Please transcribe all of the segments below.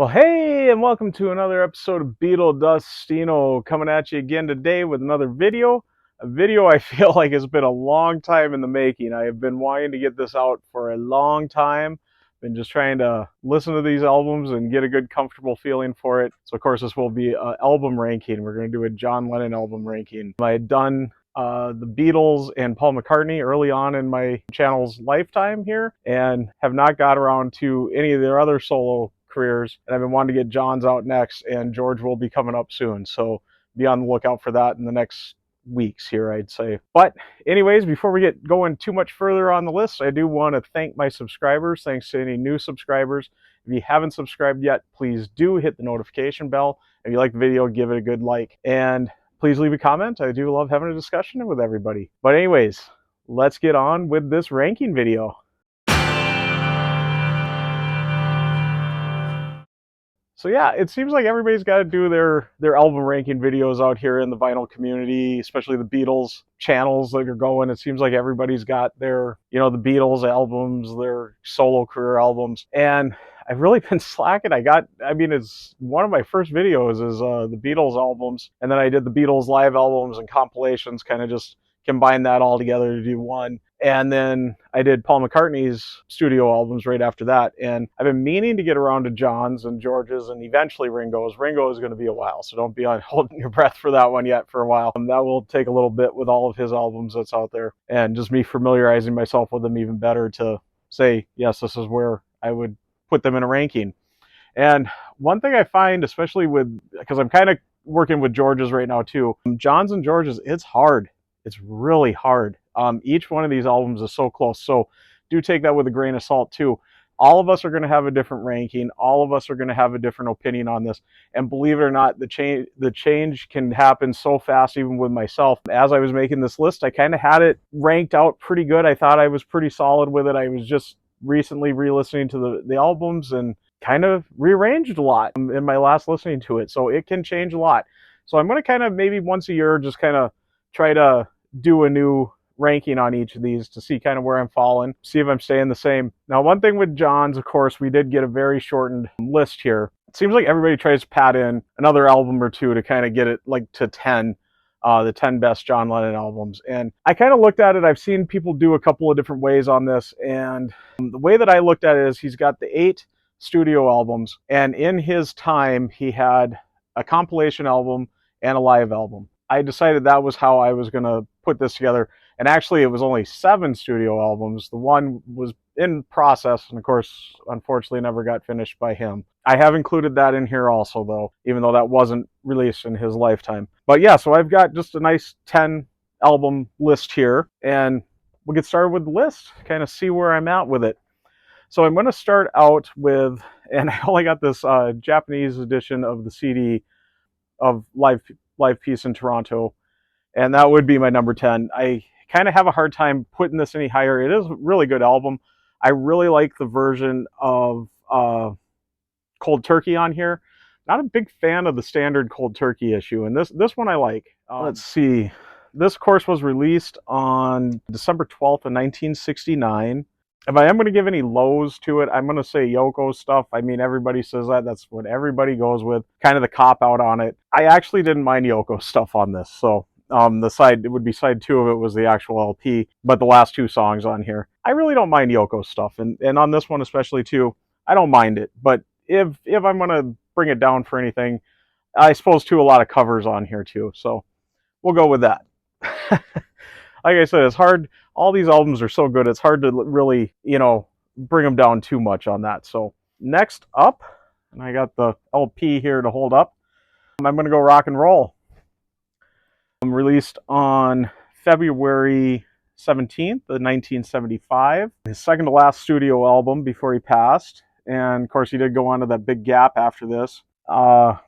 Well, hey, and welcome to another episode of Beetle Dustino, coming at you again today with another video. A video I feel like has been a long time in the making. I have been wanting to get this out for a long time. Been just trying to listen to these albums and get a good, comfortable feeling for it. So, of course, this will be an album ranking. We're going to do a John Lennon album ranking. I had done the Beatles and Paul McCartney early on in my channel's lifetime here, and have not got around to any of their other solo careers, and I've been wanting to get John's out next, and George will be coming up soon, so be on the lookout for that in the next weeks here, I'd say. But anyways, before we get going too much further on the list, I do want to thank my subscribers. Thanks to any new subscribers. If you haven't subscribed yet, please do hit the notification bell. If you like the video, give it a good like, and please leave a comment. I do love having a discussion with everybody. But anyways, let's get on with this ranking video. So yeah, it seems like everybody's got to do their album ranking videos out here in the vinyl community, especially the Beatles channels that are going. It seems like everybody's got their, the Beatles albums, their solo career albums. And I've really been slacking. It's one of my first videos is the Beatles albums. And then I did the Beatles live albums and compilations, kind of just combine that all together to do one. And then I did Paul McCartney's studio albums right after that. And I've been meaning to get around to John's and George's and eventually Ringo's. Ringo is going to be a while, so don't be holding your breath for that one yet for a while. That will take a little bit with all of his albums that's out there, and just me familiarizing myself with them even better to say, yes, this is where I would put them in a ranking. And one thing I find, especially because I'm kind of working with George's right now too, John's and George's, it's hard. It's really hard. Each one of these albums is so close, so do take that with a grain of salt too. All of us are going to have a different ranking. All of us are going to have a different opinion on this. And believe it or not, the change can happen so fast, even with myself. As I was making this list, I kind of had it ranked out pretty good. I thought I was pretty solid with it. I was just recently re-listening to the albums and kind of rearranged a lot in my last listening to it. So it can change a lot. So I'm going to kind of maybe once a year just kind of try to do a new ranking on each of these to see kind of where I'm falling, see if I'm staying the same. Now, one thing with John's, of course, we did get a very shortened list here. It seems like everybody tries to pad in another album or two to kind of get it like to 10, the 10 best John Lennon albums. And I kind of looked at it. I've seen people do a couple of different ways on this. And the way that I looked at it is he's got the 8 studio albums. And in his time, he had a compilation album and a live album. I decided that was how I was going to put this together. And actually, it was only 7 studio albums. The one was in process, and of course, unfortunately, never got finished by him. I have included that in here also, though, even though that wasn't released in his lifetime. But yeah, so I've got just a nice 10 album list here, and we'll get started with the list, kind of see where I'm at with it. So I'm going to start out with, and I only got this Japanese edition of the CD of Live Peace in Toronto, and that would be my number 10. I kind of have a hard time putting this any higher. It is a really good album. I really like the version of Cold Turkey on here. Not a big fan of the standard Cold Turkey issue, and this one I like. Let's see. This, of course, was released on December 12th of 1969. If I am going to give any lows to it, I'm going to say Yoko stuff. I mean, everybody says that. That's what everybody goes with. Kind of the cop-out on it. I actually didn't mind Yoko stuff on this, so it would be side 2 of it was the actual LP, but the last 2 songs on here, I really don't mind Yoko stuff, and on this one especially too, I don't mind it. But if I'm gonna bring it down for anything, I suppose too, a lot of covers on here too, so we'll go with that. Like I said, it's hard. All these albums are so good, it's hard to really, bring them down too much on that. So next up, and I got the LP here to hold up, I'm gonna go Rock and Roll. Released on February 17th of 1975. His second to last studio album before he passed. And of course, he did go on to that big gap after this.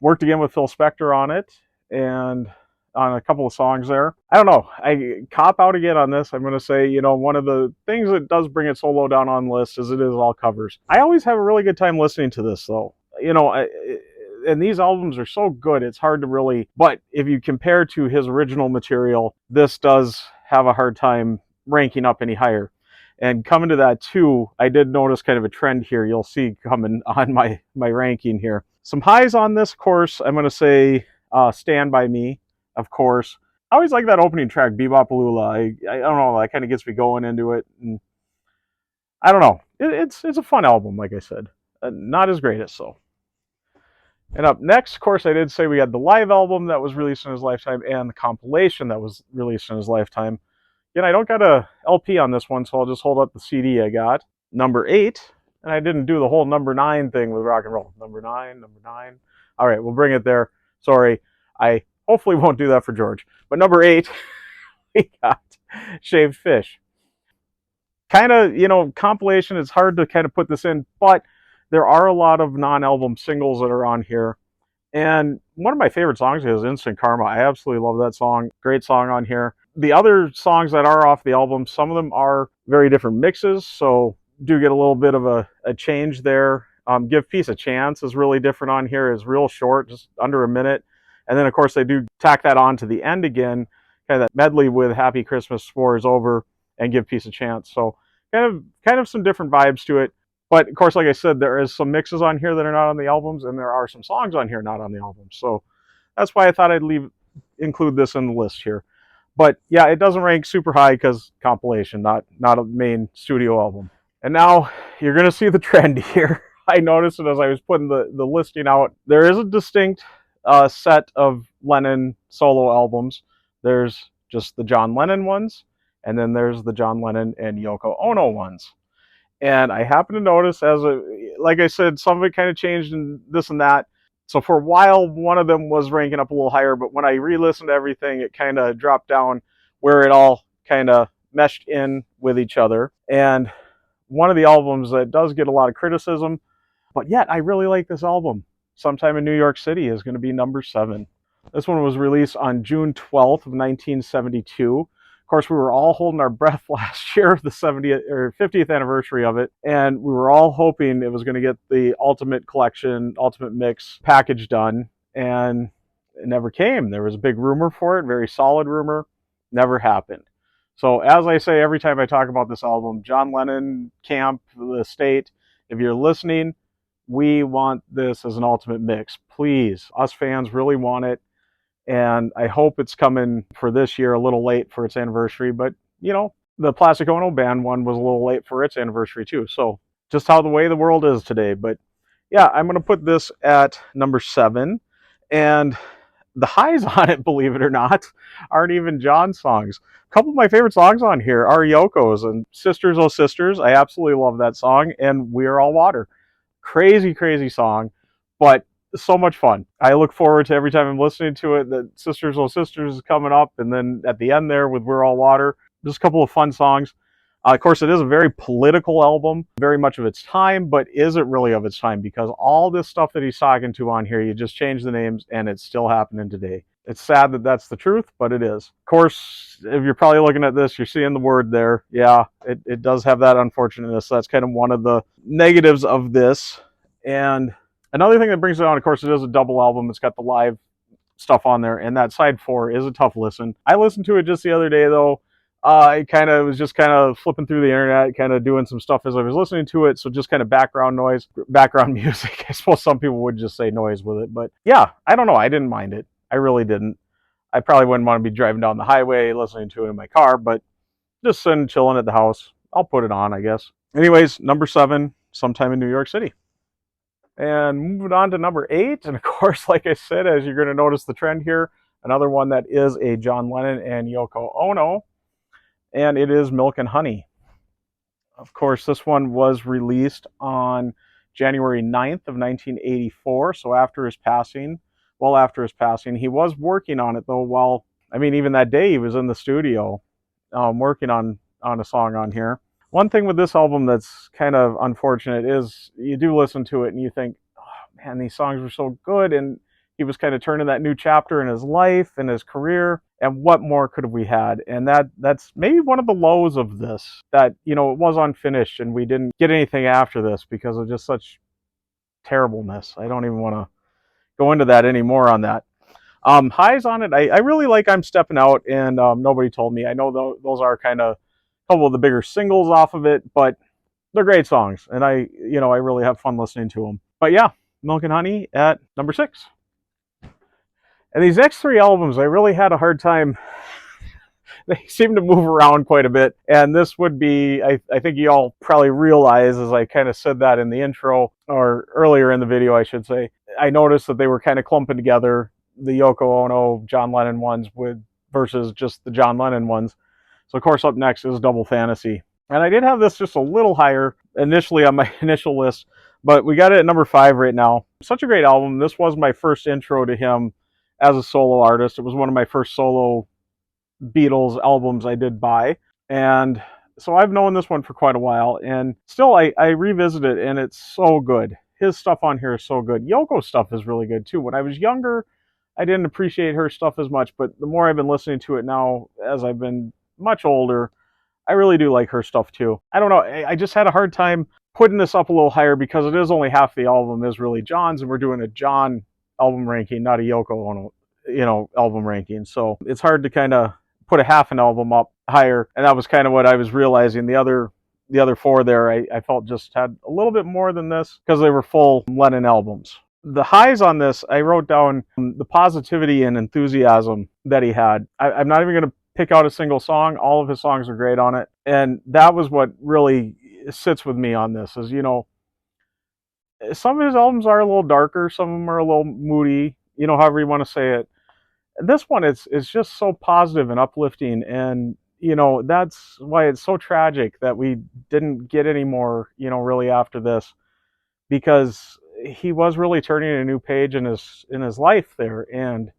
Worked again with Phil Spector on it and on a couple of songs there. I don't know. I cop out again on this. I'm going to say, one of the things that does bring it so low down on the list is it is all covers. I always have a really good time listening to this, though. And these albums are so good, it's hard to really, but if you compare to his original material, this does have a hard time ranking up any higher. And coming to that too, I did notice kind of a trend here. You'll see coming on my ranking here. Some highs on this course, I'm going to say Stand By Me, of course. I always like that opening track, Bebop-A-Lula. I don't know, that kind of gets me going into it. And I don't know. It's a fun album, like I said. Not as great as so. And up next, of course, I did say we had the live album that was released in his lifetime and the compilation that was released in his lifetime. Again, I don't got a LP on this one, so I'll just hold up the CD I got. Number 8, and I didn't do the whole number 9 thing with rock and roll. Number 9, number 9. All right, we'll bring it there. Sorry, I hopefully won't do that for George. But number 8, we got Shaved Fish. Kind of, compilation, it's hard to kind of put this in, but there are a lot of non-album singles that are on here. And one of my favorite songs is Instant Karma. I absolutely love that song. Great song on here. The other songs that are off the album, some of them are very different mixes, so do get a little bit of a change there. Give Peace a Chance is really different on here. It's real short, just under a minute. And then, of course, they do tack that on to the end again, kind of that medley with Happy Christmas, War is Over, and Give Peace a Chance. So kind of some different vibes to it. But, of course, like I said, there is some mixes on here that are not on the albums, and there are some songs on here not on the albums. So that's why I thought I'd include this in the list here. But, yeah, it doesn't rank super high because compilation, not a main studio album. And now you're going to see the trend here. I noticed it as I was putting the listing out. There is a distinct set of Lennon solo albums. There's just the John Lennon ones, and then there's the John Lennon and Yoko Ono ones. And I happened to notice, like I said, some of it kind of changed and this and that. So for a while, one of them was ranking up a little higher, but when I re-listened to everything, it kind of dropped down where it all kind of meshed in with each other. And one of the albums that does get a lot of criticism, but yet I really like this album, Sometime in New York City, is going to be number 7. This one was released on June 12th of 1972. Of course, we were all holding our breath last year, the 70th or 50th anniversary of it, and we were all hoping it was going to get the Ultimate Collection, Ultimate Mix package done, and it never came. There was a big rumor for it, very solid rumor, never happened. So as I say every time I talk about this album, John Lennon, Camp, the estate, if you're listening, we want this as an Ultimate Mix. Please, us fans really want it. And I hope it's coming for this year, a little late for its anniversary. But, the Plastic Ono Band one was a little late for its anniversary too. So just how the way the world is today. But yeah, I'm going to put this at number 7. And the highs on it, believe it or not, aren't even John's songs. A couple of my favorite songs on here are Yoko's and Sisters Oh Sisters. I absolutely love that song. And We Are All Water. Crazy, crazy song. But so much fun. I look forward to every time I'm listening to it that Sisters Oh Sisters is coming up, and then at the end there with We're All Water, just a couple of fun songs. Of course, it is a very political album, very much of its time, but is it really of its time? Because all this stuff that he's talking to on here, you just change the names and it's still happening today. It's sad that that's the truth, but it is. Of course, if you're probably looking at this, you're seeing the word there. Yeah, it does have that unfortunateness. That's kind of one of the negatives of this. And another thing that brings it on, of course, it is a double album. It's got the live stuff on there, and that side 4 is a tough listen. I listened to it just the other day, though. I was just flipping through the internet, kind of doing some stuff as I was listening to it, so just kind of background noise, background music. I suppose some people would just say noise with it, but yeah, I don't know. I didn't mind it. I really didn't. I probably wouldn't want to be driving down the highway listening to it in my car, but just sitting chilling at the house, I'll put it on, I guess. Anyways, number 7, Sometime in New York City. And moving on to number 8, and of course, like I said, as you're going to notice the trend here, another one that is a John Lennon and Yoko Ono, and it is Milk and Honey. Of course, this one was released on January 9th of 1984, so after his passing. Well, after his passing, he was working on it, though, even that day he was in the studio working on a song on here. One thing with this album that's kind of unfortunate is you do listen to it and you think, oh, man, these songs were so good, and he was kind of turning that new chapter in his life and his career, and what more could have we had? And that's maybe one of the lows of this, that, it was unfinished and we didn't get anything after this because of just such terribleness. I don't even want to go into that anymore on that. Highs on it, I really like I'm Stepping Out and Nobody Told Me. I know those are kind of a couple of the bigger singles off of it, but they're great songs, and I really have fun listening to them. But yeah, Milk and Honey at number 6. And these next 3 albums, I really had a hard time. They seem to move around quite a bit, and this would be, I think you all probably realize, as I kind of said that in the intro, or earlier in the video I should say, I noticed that they were kind of clumping together the Yoko Ono, John Lennon ones versus just the John Lennon ones. So of course up next is Double Fantasy. And I did have this just a little higher initially on my initial list, but we got it at number 5 right now. Such a great album. This was my first intro to him as a solo artist. It was one of my first solo Beatles albums I did buy. And so I've known this one for quite a while, and still I revisit it, and it's so good. His stuff on here is so good. Yoko's stuff is really good too. When I was younger, I didn't appreciate her stuff as much, but the more I've been listening to it now, as I've been much older, I really do like her stuff too. I don't know, I just had a hard time putting this up a little higher because it is only half the album is really John's, and we're doing a John album ranking, not a Yoko Ono, album ranking. So it's hard to kind of put a half an album up higher, and that was kind of what I was realizing. The other 4 there, I felt just had a little bit more than this because they were full Lennon albums. The highs on this, I wrote down the positivity and enthusiasm that he had. I'm not even going to pick out a single song. All of his songs are great on it, and that was what really sits with me on this. Is some of his albums are a little darker, some of them are a little moody, however you want to say it. This one is just so positive and uplifting, and that's why it's so tragic that we didn't get any more really after this, because he was really turning a new page in his life there, and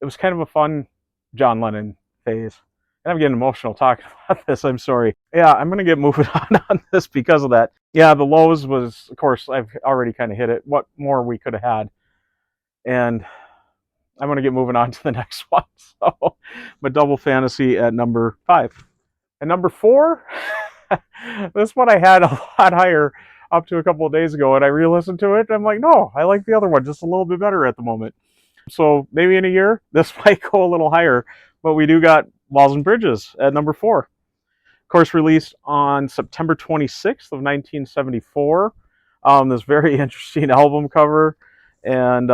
it was kind of a fun John Lennon phase. And I'm getting emotional talking about this, I'm sorry. Yeah, I'm going to get moving on this because of that. Yeah, the lows was, of course, I've already kind of hit it. What more we could have had. And I'm going to get moving on to the next one. So, but Double Fantasy at number 5. And number 4, this one I had a lot higher up to a couple of days ago, and I re-listened to it, and I'm like, no, I like the other one just a little bit better at the moment. So maybe in a year, this might go a little higher, but we do got Walls and Bridges at number 4. Of course, released on September 26th of 1974. This very interesting album cover, and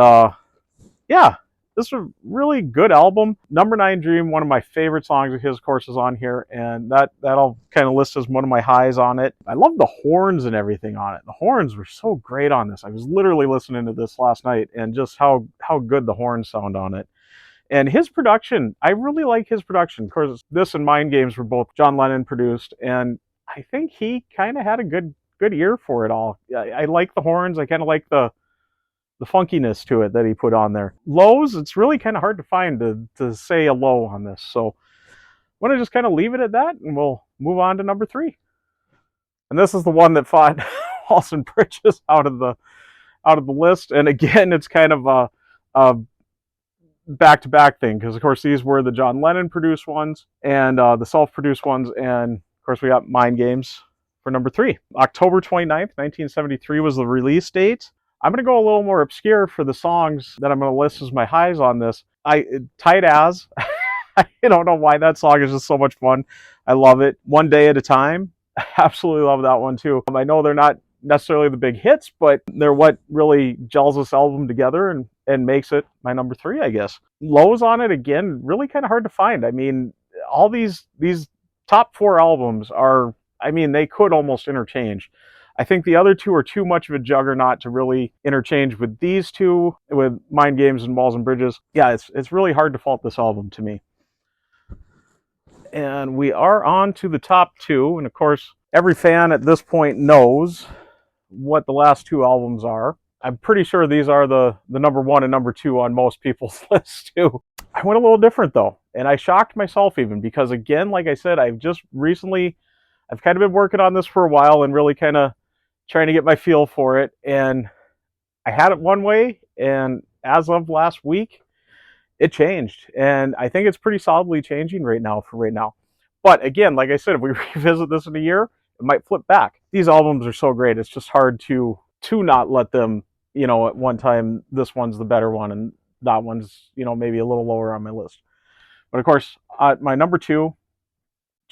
yeah, this is a really good album. Number 9 Dream, one of my favorite songs of his, of course, is on here, and that'll kind of list as one of my highs on it. I love the horns and everything on it. The horns were so great on this. I was literally listening to this last night, and just how good the horns sound on it. And his production, I really like his production. Of course, this and Mind Games were both John Lennon produced, and I think he kind of had a good ear for it all. I like the horns. I kind of like the funkiness to it that he put on there. Lows, it's really kind of hard to find to say a low on this. So I'm going to just kind of leave it at that, and we'll move on to number 3. And this is the one that fought Walls and Bridges out of the list. And again, it's kind of a back-to-back thing, because of course these were the John Lennon produced ones and the self-produced ones, and of course we got Mind Games for number 3. October 29th, 1973 was the release date. I'm going to go a little more obscure for the songs that I'm going to list as my highs on this. Tight As. I don't know why that song is just so much fun. I love it. One Day at a Time. I absolutely love that one too. I know they're not necessarily the big hits, but they're what really gels this album together and makes it my number 3, I guess. Lows on it, again, really kind of hard to find. I mean, all these top 4 albums are, they could almost interchange. I think the other 2 are too much of a juggernaut to really interchange with these 2, with Mind Games and Walls and Bridges. Yeah, it's really hard to fault this album to me. And we are on to the top 2, and of course, every fan at this point knows what the last 2 albums are. I'm pretty sure these are the number 1 and number 2 on most people's lists too. I went a little different though, and I shocked myself even, because again, like I said, I've kind of been working on this for a while and really kind of trying to get my feel for it, and I had it one way, and as of last week, it changed, and I think it's pretty solidly changing right now. But again, like I said, if we revisit this in a year, it might flip back. These albums are so great, it's just hard to not let them, at one time, this one's the better one, and that one's, maybe a little lower on my list. But of course, my number 2,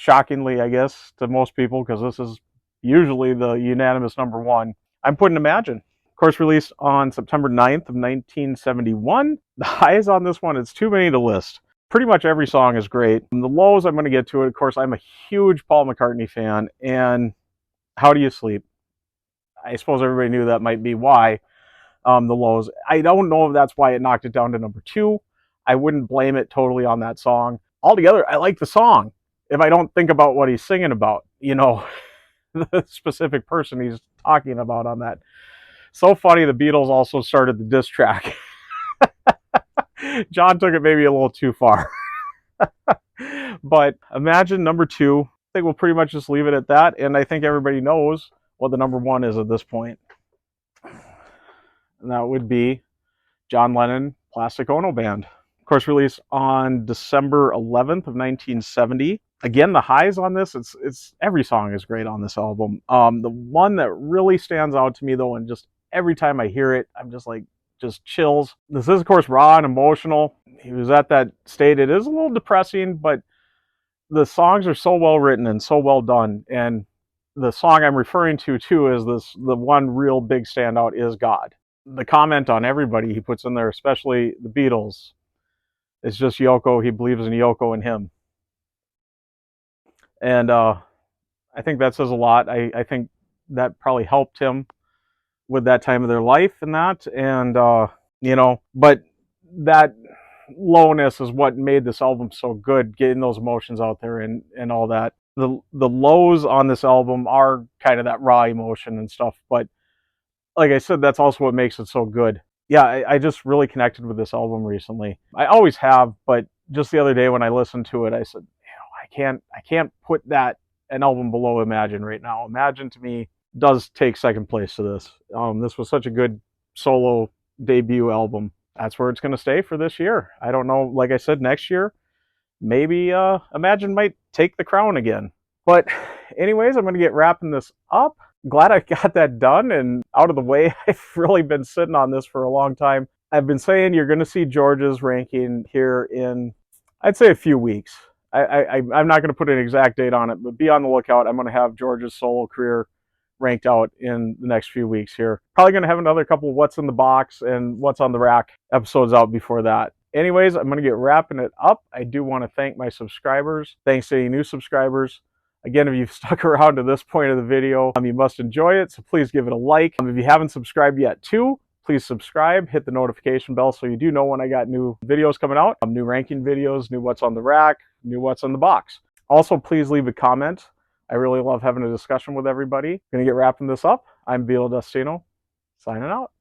shockingly, I guess, to most people, because this is usually the unanimous number one, I'm putting Imagine. Of course, released on September 9th of 1971. The highs on this one, it's too many to list. Pretty much every song is great. And the lows, I'm going to get to it. Of course, I'm a huge Paul McCartney fan, and How Do You Sleep? I suppose everybody knew that might be why. The lows. I don't know if that's why it knocked it down to number two. I wouldn't blame it totally on that song. Altogether, I like the song. If I don't think about what he's singing about, the specific person he's talking about on that. So funny, the Beatles also started the diss track. John took it maybe a little too far. But Imagine number two. I think we'll pretty much just leave it at that. And I think everybody knows what the number one is at this point. And that would be John Lennon, Plastic Ono Band. Of course, released on December 11th of 1970. Again, the highs on this, it's every song is great on this album. The one that really stands out to me though, and just every time I hear it, I'm just chills. This is, of course, raw and emotional. He was at that state. It is a little depressing, but the songs are so well written and so well done. And the song I'm referring to too is the one real big standout is God. The comment on everybody he puts in there, especially the Beatles, is just Yoko. He believes in Yoko and him. And I think that says a lot. I think that probably helped him with that time of their life and that. And, but that lowness is what made this album so good, getting those emotions out there and all that. The lows on this album are kind of that raw emotion and stuff, but like I said, that's also what makes it so good. Yeah, I just really connected with this album recently. I always have, but just the other day when I listened to it, I said, I can't put an album below Imagine right now. Imagine to me does take second place to this. This was such a good solo debut album. That's where it's going to stay for this year. I don't know. Like I said, next year, maybe Imagine might take the crown again. But anyways, I'm going to get wrapping this up. Glad I got that done and out of the way. I've really been sitting on this for a long time. I've been saying you're going to see George's ranking here in, I'd say, a few weeks. I'm not going to put an exact date on it, but be on the lookout. I'm going to have George's solo career ranked out in the next few weeks here. Probably going to have another couple of What's in the Box and What's on the Rack episodes out before that. Anyways, I'm going to get wrapping it up. I do want to thank my subscribers. Thanks to any new subscribers. Again, if you've stuck around to this point of the video, you must enjoy it, so please give it a like. If you haven't subscribed yet too, please subscribe, hit the notification bell so you do know when I got new videos coming out, new ranking videos, new What's on the Rack, new What's in the Box. Also, please leave a comment. I really love having a discussion with everybody. Gonna get wrapping this up. I'm Beetle Destino, signing out.